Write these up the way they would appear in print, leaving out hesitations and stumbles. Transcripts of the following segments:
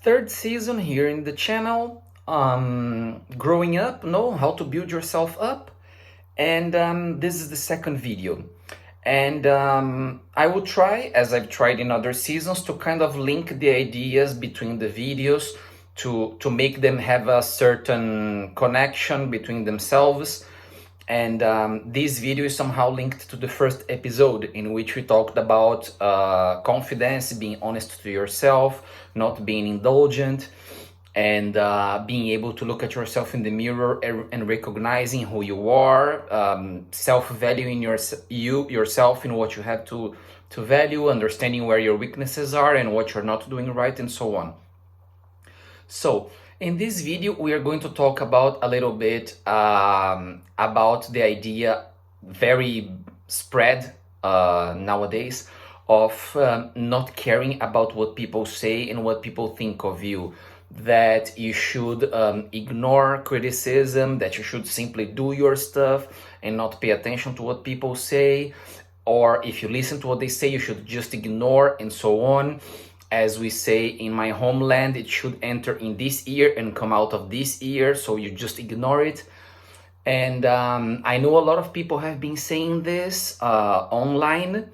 Third season here in the channel. Growing up, know how to build yourself up. And this is the second video. And I will try, as I've tried in other seasons, to kind of link the ideas between the videos to make them have a certain connection between themselves. And this video is somehow linked to the first episode in which we talked about confidence, being honest to yourself, not being indulgent, and being able to look at yourself in the mirror and recognizing who you are, self-valuing yourself in what you have to value, understanding where your weaknesses are and what you're not doing right, and so on. So in this video, we are going to talk about a little bit about the idea, very spread nowadays, of not caring about what people say and what people think of you. That you should ignore criticism, that you should simply do your stuff and not pay attention to what people say. Or if you listen to what they say, you should just ignore, and so on. As we say in my homeland, it should enter in this ear and come out of this ear, so you just ignore it. And I know a lot of people have been saying this online,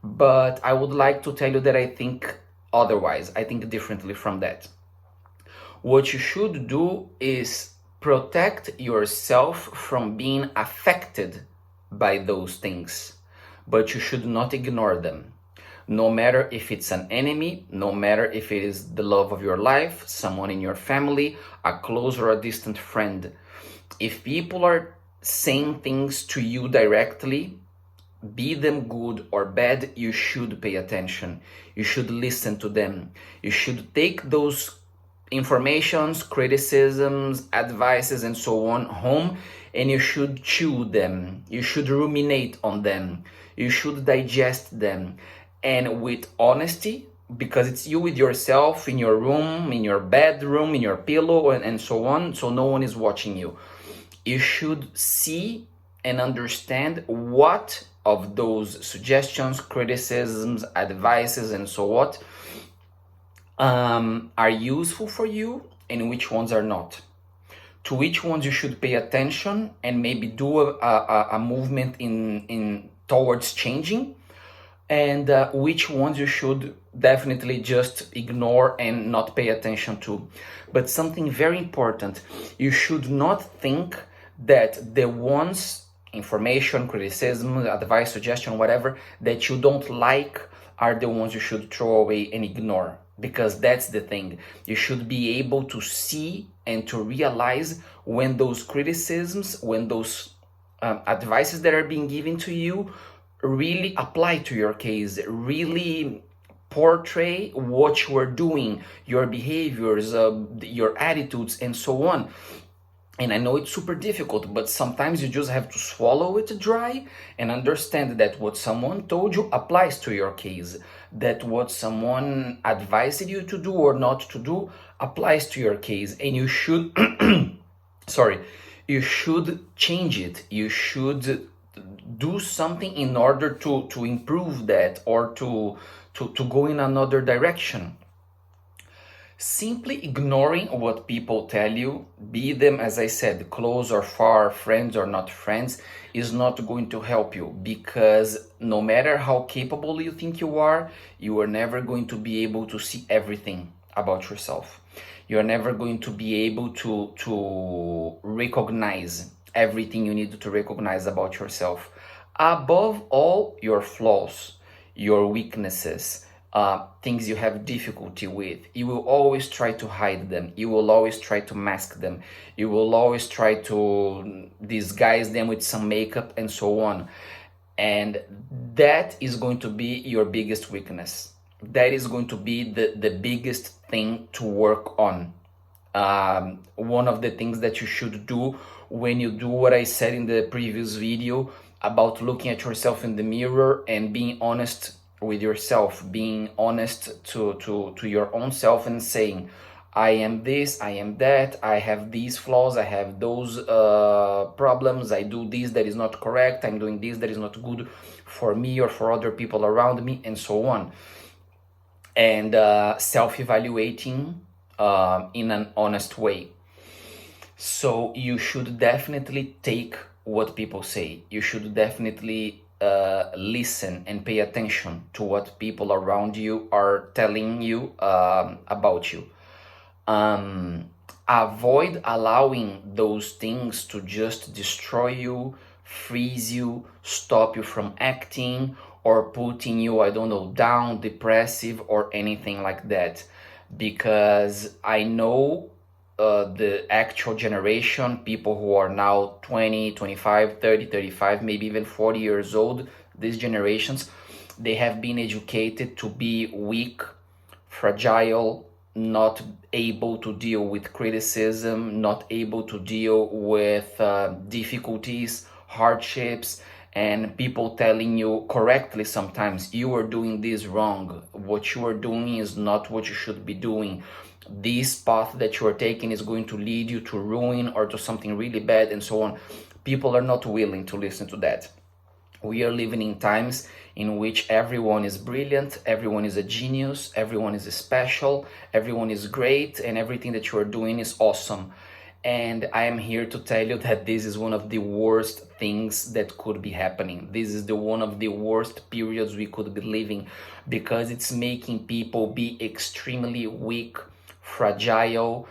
but I would like to tell you that I think otherwise. I think differently from that. What you should do is protect yourself from being affected by those things, but you should not ignore them. No matter if it's an enemy, no matter if it is the love of your life, someone in your family, a close or a distant friend. If people are saying things to you directly, be them good or bad, you should pay attention. You should listen to them. You should take those informations, criticisms, advices, and so on home, and you should chew them. You should ruminate on them. You should digest them. And with honesty, because it's you with yourself in your room, in your bedroom, in your pillow, and so on, so no one is watching you. You should see and understand what of those suggestions, criticisms, advices, and so what are useful for you and which ones are not. To which ones you should pay attention and maybe do a movement in towards changing, and which ones you should definitely just ignore and not pay attention to. But something very important, you should not think that the ones, information, criticism, advice, suggestion, whatever, that you don't like are the ones you should throw away and ignore. Because that's the thing. You should be able to see and to realize when those criticisms, when those advices that are being given to you really apply to your case, really portray what you are doing, your behaviors, your attitudes, and so on. And I know it's super difficult, but sometimes you just have to swallow it dry and understand that what someone told you applies to your case, that what someone advised you to do or not to do applies to your case, and you should you should change it. You should do something in order to improve that, or to go in another direction. Simply ignoring what people tell you, be them, as I said, close or far, friends or not friends, is not going to help you, because no matter how capable you think you are never going to be able to see everything about yourself. You're never going to be able to recognize everything you need to recognize about yourself. Above all, your flaws, your weaknesses, things you have difficulty with. You will always try to hide them. You will always try to mask them. You will always try to disguise them with some makeup and so on. And that is going to be your biggest weakness. That is going to be the biggest thing to work on. One of the things that you should do when you do what I said in the previous video about looking at yourself in the mirror and being honest with yourself, being honest to your own self and saying, I am this, I am that, I have these flaws, I have those problems, I do this that is not correct, I'm doing this that is not good for me or for other people around me, and so on. And self-evaluating in an honest way. So you should definitely take what people say. You should definitely listen and pay attention to what people around you are telling you about you. um, Avoid allowing those things to just destroy you, freeze you, stop you from acting, or putting you, I don't know, down, depressive, or anything like that. Because I know the actual generation, people who are now 20, 25, 30, 35, maybe even 40 years old, these generations, they have been educated to be weak, fragile, not able to deal with criticism, not able to deal with difficulties, hardships, and people telling you correctly sometimes, you are doing this wrong. What you are doing is not what you should be doing. This path that you are taking is going to lead you to ruin or to something really bad, and so on. People are not willing to listen to that. We are living in times in which everyone is brilliant, everyone is a genius, everyone is special, everyone is great, and everything that you are doing is awesome. And I am here to tell you that this is one of the worst things that could be happening. This is the one of the worst periods we could be living, because it's making people be extremely weak, fragile,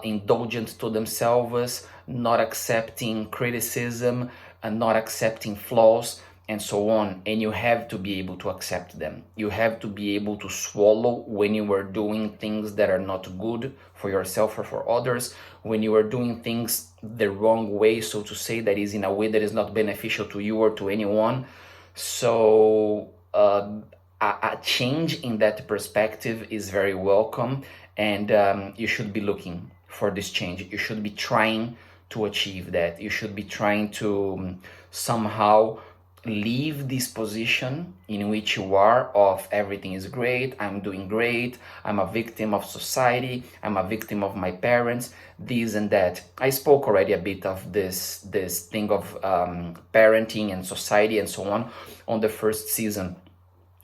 indulgent to themselves, not accepting criticism, and not accepting flaws, and so on. And you have to be able to accept them. You have to be able to swallow when you are doing things that are not good for yourself or for others, when you are doing things the wrong way, so to say, that is in a way that is not beneficial to you or to anyone. So a change in that perspective is very welcome, and you should be looking for this change. You should be trying to achieve that. You should be trying to somehow leave this position in which you are of everything is great, I'm doing great, I'm a victim of society, I'm a victim of my parents, this and that. I spoke already a bit of this thing of parenting and society and so on the first season.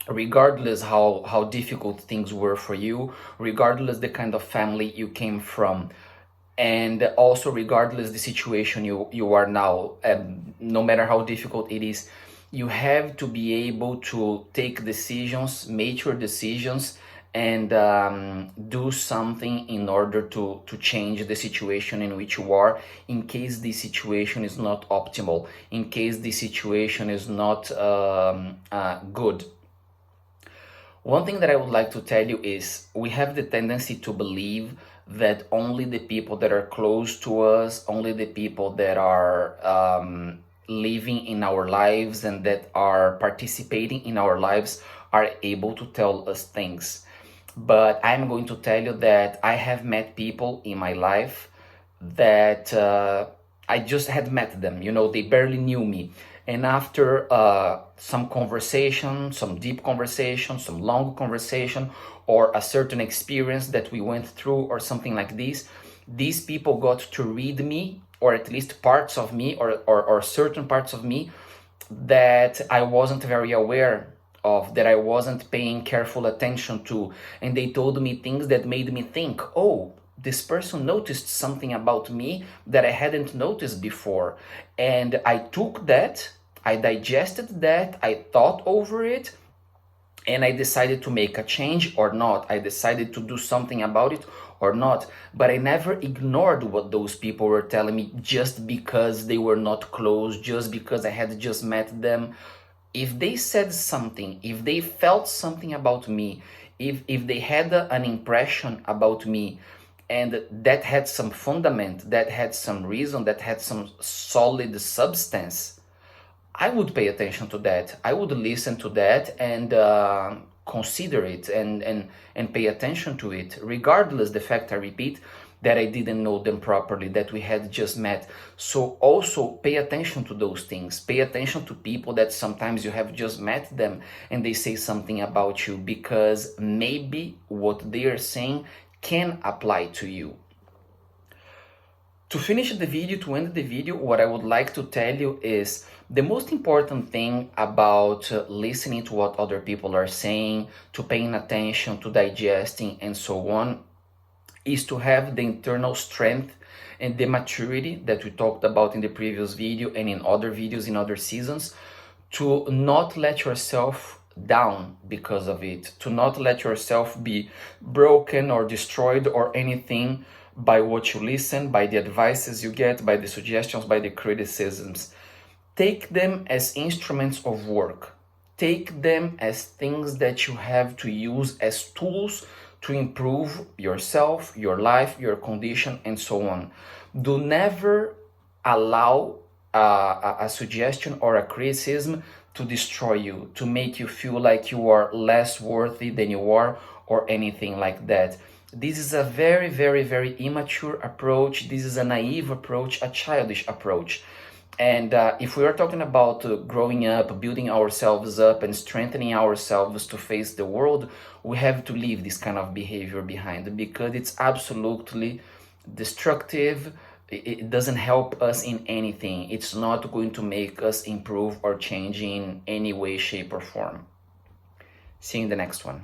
Regardless how difficult things were for you, regardless the kind of family you came from, and also regardless the situation you are now, no matter how difficult it is, you have to be able to take decisions, mature decisions, and do something in order to change the situation in which you are, in case the situation is not optimal, in case the situation is not good. One thing that I would like to tell you is, we have the tendency to believe that only the people that are close to us, only the people that are living in our lives and that are participating in our lives are able to tell us things. But I'm going to tell you that I have met people in my life that I just had met them, they barely knew me. And after some conversation, some deep conversation, some long conversation, or a certain experience that we went through, or something like this, these people got to read me, or at least parts of me, or certain parts of me that I wasn't very aware of, that I wasn't paying careful attention to. And they told me things that made me think, oh, this person noticed something about me that I hadn't noticed before. And I took that, I digested that, I thought over it, and I decided to make a change or not. I decided to do something about it or not. But I never ignored what those people were telling me just because they were not close, just because I had just met them. If they said something, if they felt something about me, if they had an impression about me, and that had some fundament, that had some reason, that had some solid substance, I would pay attention to that. I would listen to that and consider it and pay attention to it, regardless the fact, I repeat, that I didn't know them properly, that we had just met. So also pay attention to those things. Pay attention to people that sometimes you have just met them and they say something about you, because maybe what they are saying can apply to you. To finish the video, to end the video, what I would like to tell you is, the most important thing about listening to what other people are saying, to paying attention, to digesting, and so on, is to have the internal strength and the maturity that we talked about in the previous video and in other videos in other seasons, to not let yourself down because of it, to not let yourself be broken or destroyed or anything by what you listen, by the advices you get, by the suggestions, by the criticisms. Take them as instruments of work. Take them as things that you have to use as tools to improve yourself, your life, your condition, and so on. Do never allow a suggestion or a criticism to destroy you, to make you feel like you are less worthy than you are, or anything like that. This is a very, very, very immature approach. This is a naive approach, a childish approach. And if we are talking about growing up, building ourselves up, and strengthening ourselves to face the world, we have to leave this kind of behavior behind, because it's absolutely destructive. It doesn't help us in anything. It's not going to make us improve or change in any way, shape, or form. See you in the next one.